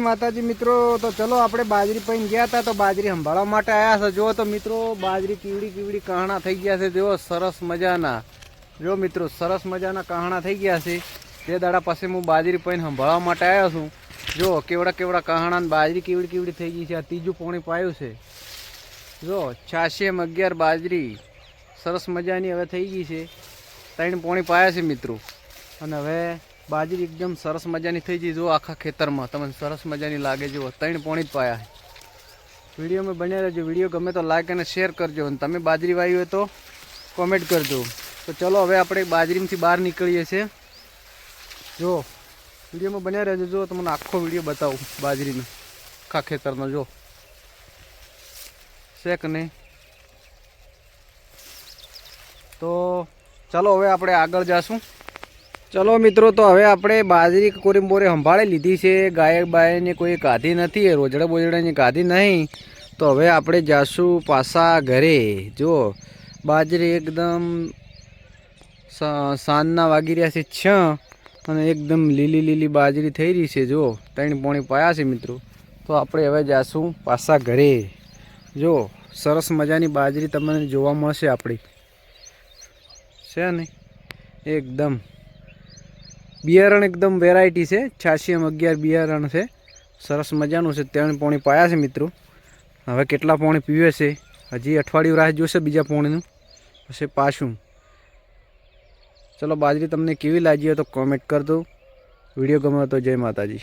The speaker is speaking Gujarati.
માતાજી મિત્રો। તો ચલો આપણે બાજરી પૈન ગયા હતા તો બાજરી સંભાળવા માટે આવ્યા છે। જો તો મિત્રો બાજરી કીવડી કહાણા થઈ ગયા છે। જો સરસ મજાના, જો મિત્રો સરસ મજાના કહાણા થઈ ગયા છે। તે દાડા પાસે હું બાજરી પૈન સંભાળવા માટે આવ્યો છું। જો કેવડા કહાણા બાજરી કીવડી થઈ ગઈ છે। આ ત્રીજું પોણી પાયું છે। જો 86 બાજરી સરસ મજાની હવે થઈ ગઈ છે। 3 પોણી પાયા છે મિત્રો। અને હવે बाजरी एकदम सरस मजानी थी गई। जो आखा खेतर में तमने सरस मजानी लागे। जो 3 पोणी ज पाया है। वीडियो में बने रहो। वीडियो गमे तो लाइक और शेर करजो। तमे बाजरी वाई हो तो कॉमेंट करजो। तो चलो हवे अपने बाजरी में बहार निकलीए छे। जो वीडियो में बने रहो। जो तमने आखो वीडियो बताऊँ बाजरी में आखा खेतर में जो से कि नहीं। तो चलो हवे अपने आगळ जाशुं। चलो मित्रों तो हवे आपणे बाजरी कोरी बोरे संभाળી લીધી છે। ગાય બાયને કોઈ કાઢી નથી, રોજડા બોજડાની કાઢી નહીં। તો હવે આપણે જાશું પાછા ઘરે। જો બાજરી એકદમ સાંજના વાગી રહ્યા છે 6 અને એકદમ લીલી બાજરી થઈ રહી છે। જો 3 પોણી પાયા છે મિત્રો। તો આપણે હવે જાશું પાછા ઘરે। જો સરસ મજાની બાજરી તમને જોવા મળશે આપણી છે ને एकदम बियारण एकदम वेरायटी से 86 बियारण से सरस मजानु से 3 पोणी पाया से मित्रों। हवे केटला पोणी पीवे से हजी अठवाडियुं राह जोशे बीजा पोणीनुं पछी पाछुं। चलो बाजरी तमने केवी लागी हो तो कॉमेंट कर दो। वीडियो गमे तो जय माताजी।